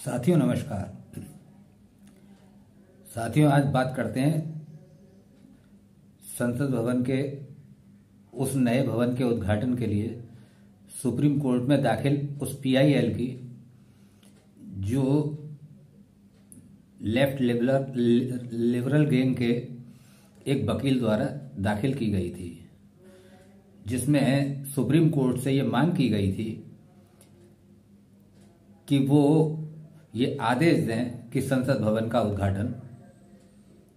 साथियों नमस्कार। साथियों आज बात करते हैं संसद भवन के उस नए भवन के उद्घाटन के लिए सुप्रीम कोर्ट में दाखिल उस पीआईएल की जो लेफ्ट लिबरल गैंग के एक वकील द्वारा दाखिल की गई थी, जिसमें सुप्रीम कोर्ट से ये मांग की गई थी कि वो ये आदेश दें कि संसद भवन का उद्घाटन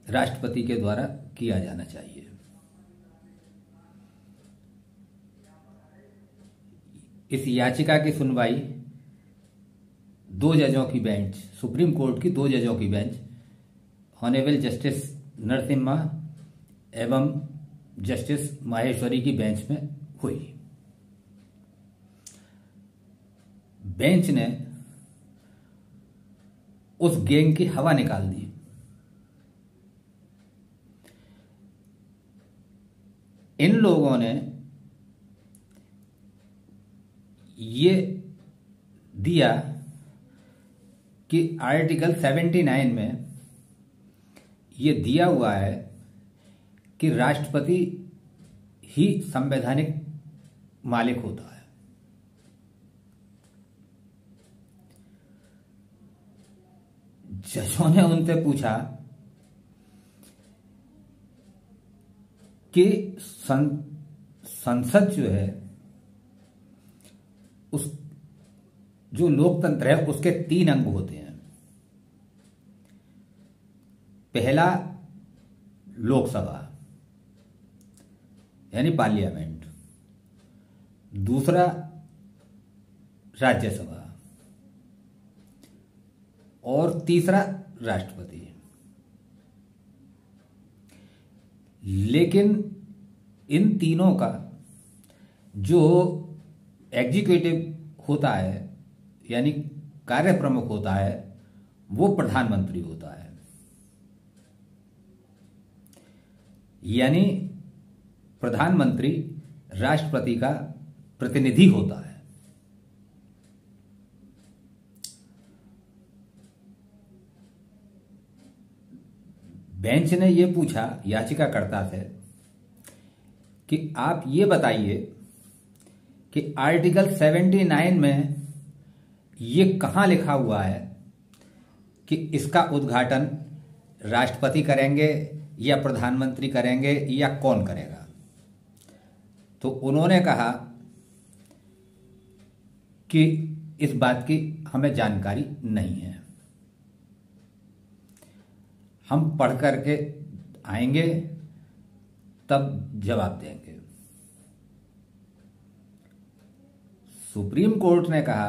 राष्ट्रपति के द्वारा किया जाना चाहिए। इस याचिका की सुनवाई दो जजों की बेंच, सुप्रीम कोर्ट की दो जजों की बेंच, ऑनरेबल जस्टिस नरसिम्हा एवं जस्टिस माहेश्वरी की बेंच में हुई। बेंच ने उस गैंग की हवा निकाल दी। इन लोगों ने ये दिया कि आर्टिकल 79 में ये दिया हुआ है कि राष्ट्रपति ही संवैधानिक मालिक होता है। जजों ने उनसे पूछा कि संसद जो है, उस जो लोकतंत्र है उसके 3 अंग होते हैं। पहला लोकसभा यानी पार्लियामेंट, दूसरा राज्यसभा और तीसरा राष्ट्रपति। लेकिन इन तीनों का जो एग्जीक्यूटिव होता है यानी कार्य प्रमुख होता है वो प्रधानमंत्री होता है। यानी प्रधानमंत्री राष्ट्रपति का प्रतिनिधि होता है। बेंच ने यह पूछा याचिकाकर्ता से कि आप ये बताइए कि आर्टिकल 79 में ये कहां लिखा हुआ है कि इसका उद्घाटन राष्ट्रपति करेंगे या प्रधानमंत्री करेंगे या कौन करेगा। तो उन्होंने कहा कि इस बात की हमें जानकारी नहीं है, हम पढ़ करके आएंगे तब जवाब देंगे। सुप्रीम कोर्ट ने कहा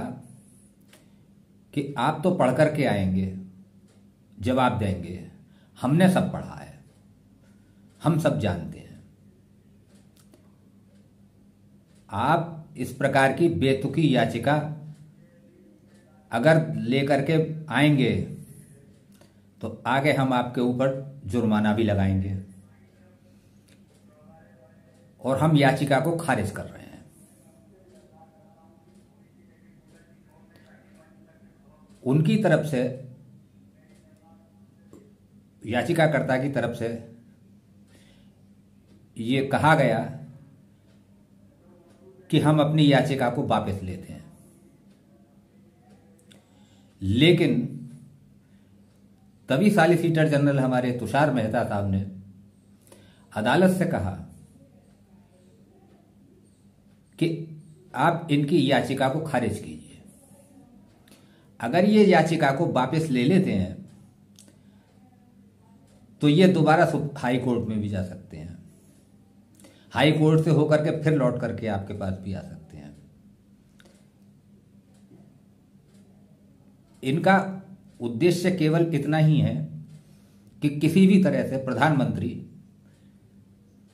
कि आप तो पढ़ करके आएंगे, जवाब देंगे, हमने सब पढ़ा है, हम सब जानते हैं। आप इस प्रकार की बेतुकी याचिका अगर लेकर के आएंगे तो आगे हम आपके ऊपर जुर्माना भी लगाएंगे और हम याचिका को खारिज कर रहे हैं। उनकी तरफ से, याचिकाकर्ता की तरफ से ये कहा गया कि हम अपनी याचिका को वापस लेते हैं। लेकिन तभी सॉलिसिटर जनरल हमारे तुषार मेहता साहब ने अदालत से कहा कि आप इनकी याचिका को खारिज कीजिए। अगर ये याचिका को वापस ले लेते हैं तो ये दोबारा हाई कोर्ट में भी जा सकते हैं, हाई कोर्ट से होकर के फिर लौट करके आपके पास भी आ सकते हैं। इनका उद्देश्य केवल इतना ही है कि किसी भी तरह से प्रधानमंत्री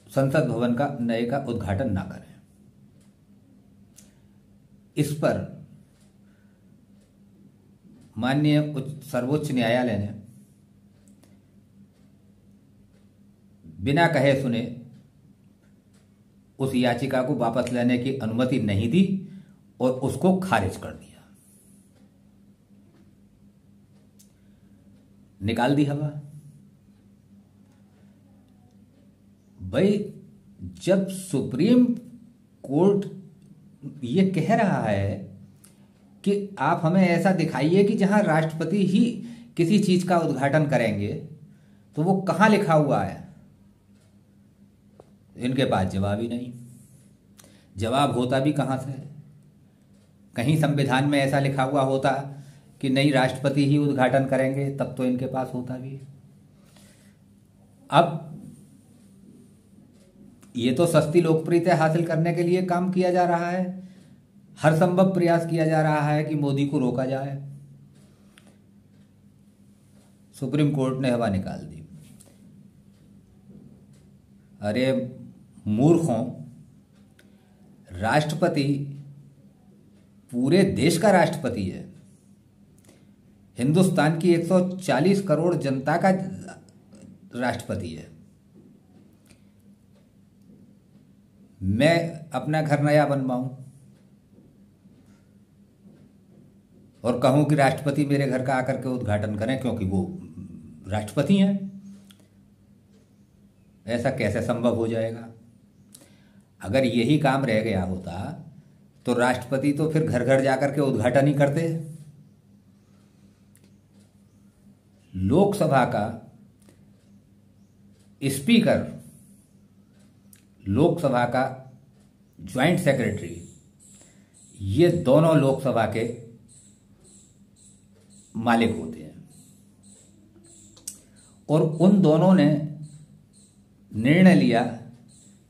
संसद भवन का नए का उद्घाटन ना करें। इस पर माननीय सर्वोच्च न्यायालय ने बिना कहे सुने उस याचिका को वापस लेने की अनुमति नहीं दी और उसको खारिज कर दिया। निकाल दी हवा। भाई जब सुप्रीम कोर्ट ये कह रहा है कि आप हमें ऐसा दिखाइए कि जहां राष्ट्रपति ही किसी चीज का उद्घाटन करेंगे, तो वो कहां लिखा हुआ है? इनके पास जवाब ही नहीं। जवाब होता भी कहां से? कहीं संविधान में ऐसा लिखा हुआ होता कि नहीं, राष्ट्रपति ही उद्घाटन करेंगे, तब तो इनके पास होता भी। अब ये तो सस्ती लोकप्रियता हासिल करने के लिए काम किया जा रहा है। हर संभव प्रयास किया जा रहा है कि मोदी को रोका जाए। सुप्रीम कोर्ट ने हवा निकाल दी। अरे मूर्खों, राष्ट्रपति पूरे देश का राष्ट्रपति है। हिंदुस्तान की 140 करोड़ जनता का राष्ट्रपति है। मैं अपना घर नया बनवाऊं और कहूं कि राष्ट्रपति मेरे घर का आकर के उद्घाटन करें क्योंकि वो राष्ट्रपति हैं, ऐसा कैसे संभव हो जाएगा? अगर यही काम रह गया होता तो राष्ट्रपति तो फिर घर घर जाकर के उद्घाटन ही करते। लोकसभा का स्पीकर, लोकसभा का ज्वाइंट सेक्रेटरी, ये दोनों लोकसभा के मालिक होते हैं और उन दोनों ने निर्णय लिया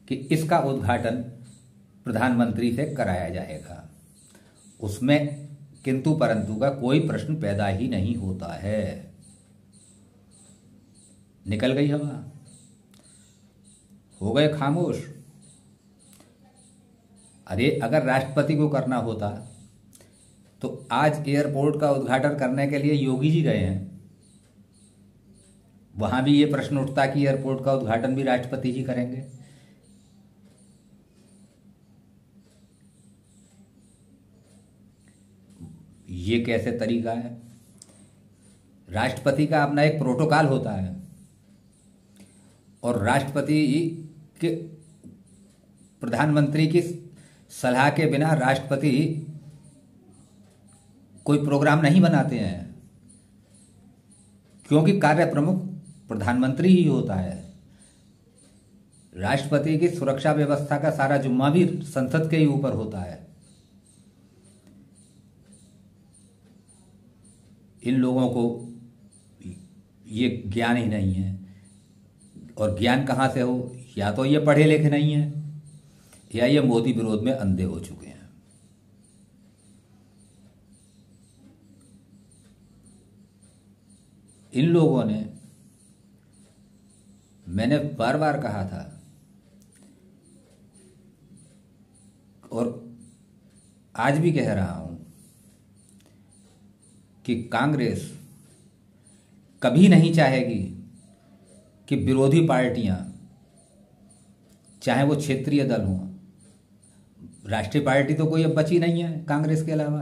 कि इसका उद्घाटन प्रधानमंत्री से कराया जाएगा। उसमें किंतु परंतु का कोई प्रश्न पैदा ही नहीं होता है। निकल गई हवा, हो गए खामोश। अरे अगर राष्ट्रपति को करना होता तो आज एयरपोर्ट का उद्घाटन करने के लिए योगी जी गए हैं। वहां भी ये प्रश्न उठता कि एयरपोर्ट का उद्घाटन भी राष्ट्रपति जी करेंगे। ये कैसे तरीका है? राष्ट्रपति का अपना एक प्रोटोकॉल होता है और राष्ट्रपति के प्रधानमंत्री की सलाह के बिना राष्ट्रपति कोई प्रोग्राम नहीं बनाते हैं, क्योंकि कार्य प्रमुख प्रधानमंत्री ही होता है। राष्ट्रपति की सुरक्षा व्यवस्था का सारा जुम्मा भी संसद के ही ऊपर होता है। इन लोगों को ये ज्ञान ही नहीं है, और ज्ञान कहाँ से हो? या तो ये पढ़े लिखे नहीं है या ये मोदी विरोध में अंधे हो चुके हैं। इन लोगों ने, मैंने बार बार कहा था और आज भी कह रहा हूं कि कांग्रेस कभी नहीं चाहेगी कि विरोधी पार्टियां, चाहे वो क्षेत्रीय दल हों, राष्ट्रीय पार्टी तो कोई अब बची नहीं है कांग्रेस के अलावा,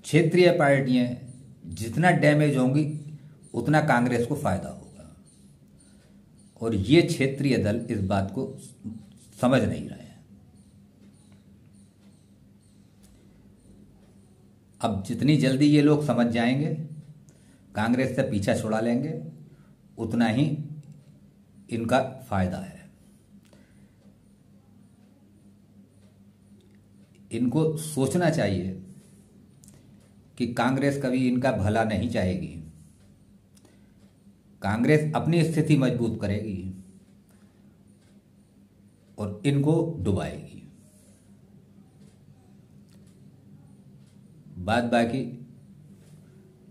क्षेत्रीय पार्टियां जितना डैमेज होंगी उतना कांग्रेस को फायदा होगा। और ये क्षेत्रीय दल इस बात को समझ नहीं रहे हैं। अब जितनी जल्दी ये लोग समझ जाएंगे, कांग्रेस से पीछा छुड़ा लेंगे, उतना ही इनका फायदा है। इनको सोचना चाहिए कि कांग्रेस कभी इनका भला नहीं चाहेगी। कांग्रेस अपनी स्थिति मजबूत करेगी और इनको डुबाएगी। बात बाकी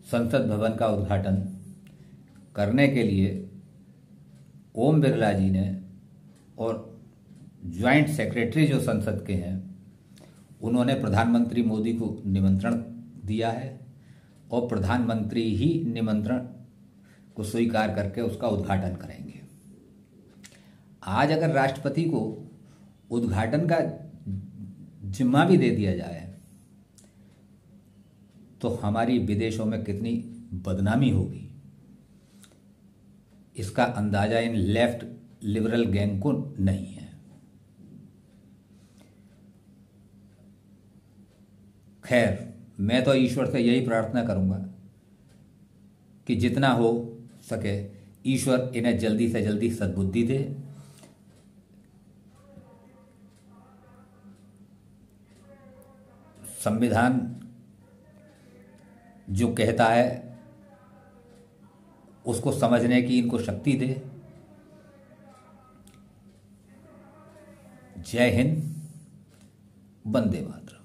संसद भवन का उद्घाटन करने के लिए ओम बिरला जी ने और ज्वाइंट सेक्रेटरी जो संसद के हैं, उन्होंने प्रधानमंत्री मोदी को निमंत्रण दिया है और प्रधानमंत्री ही निमंत्रण को स्वीकार करके उसका उद्घाटन करेंगे। आज अगर राष्ट्रपति को उद्घाटन का जिम्मा भी दे दिया जाए तो हमारी विदेशों में कितनी बदनामी होगी, इसका अंदाजा इन लेफ्ट लिबरल गैंग को नहीं है। खैर, मैं तो ईश्वर से यही प्रार्थना करूंगा कि जितना हो सके ईश्वर इन्हें जल्दी से जल्दी सद्बुद्धि दे। संविधान जो कहता है उसको समझने की इनको शक्ति दे। जय हिंद, वंदे मातरम।